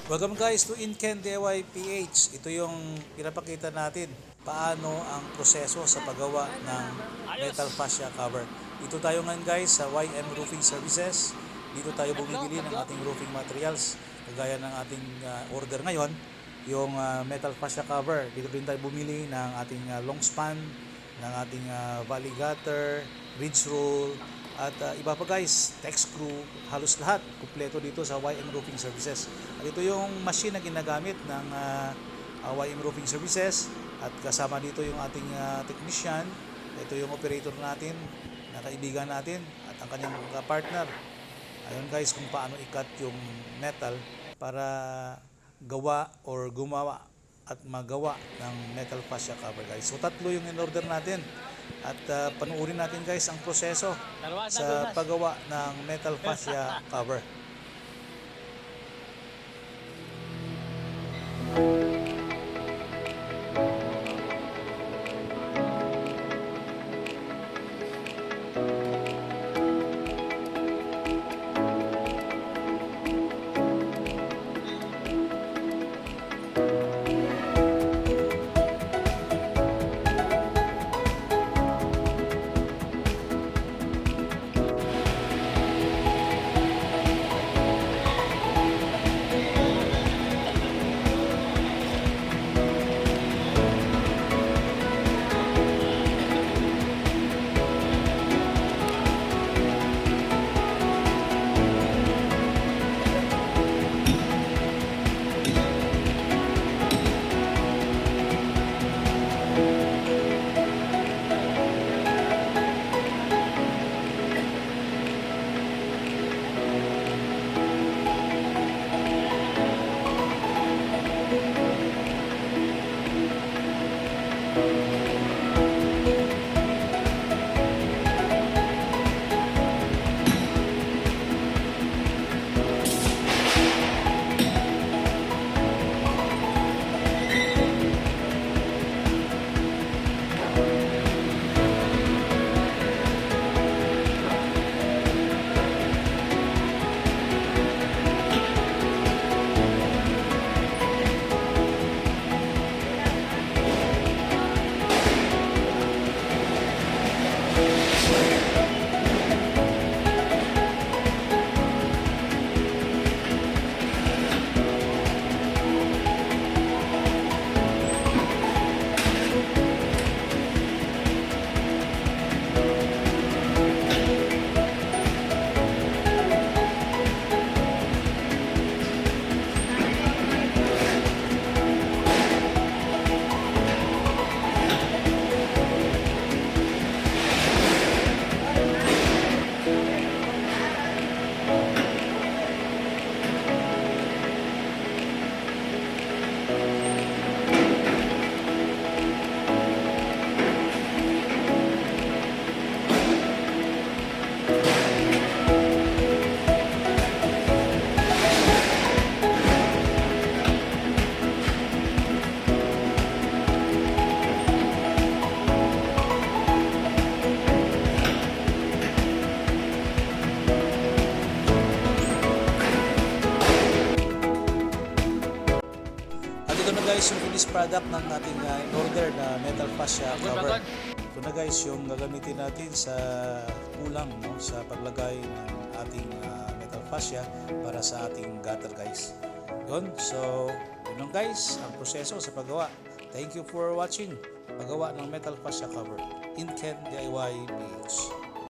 Welcome guys to Inken DIY PH. Ito yung pinapakita natin paano ang proseso sa paggawa ng metal fascia cover. Dito tayo ngayon guys sa YM Roofing Services. Dito tayo bumibili ng ating roofing materials. Kagaya ng ating order ngayon, yung metal fascia cover. Dito din tayo bumili ng ating long span, ng ating valley gutter, ridge roll, at iba pa guys, tech screw, halos lahat kumpleto dito sa YM Roofing Services. At ito yung machine na ginagamit ng YM Roofing Services, at kasama dito yung ating technician. Ito yung operator natin, na kaibigan natin, at ang kanyang partner. Ayun guys, kung paano i-cut yung metal para gawa or gumawa at magawa ng metal fascia cover guys. So tatlo yung in-order natin. At panuorin natin guys ang proseso sa paggawa ng metal fascia cover. Ito na guys yung finished product ng ating in-order na metal fascia cover. Ito na guys yung gagamitin natin sa kulang, no, sa paglagay ng ating metal fascia para sa ating gutter guys. Yun, so yun lang guys ang proseso sa paggawa. Thank you for watching paggawa ng metal fascia cover. Inken DIY PH.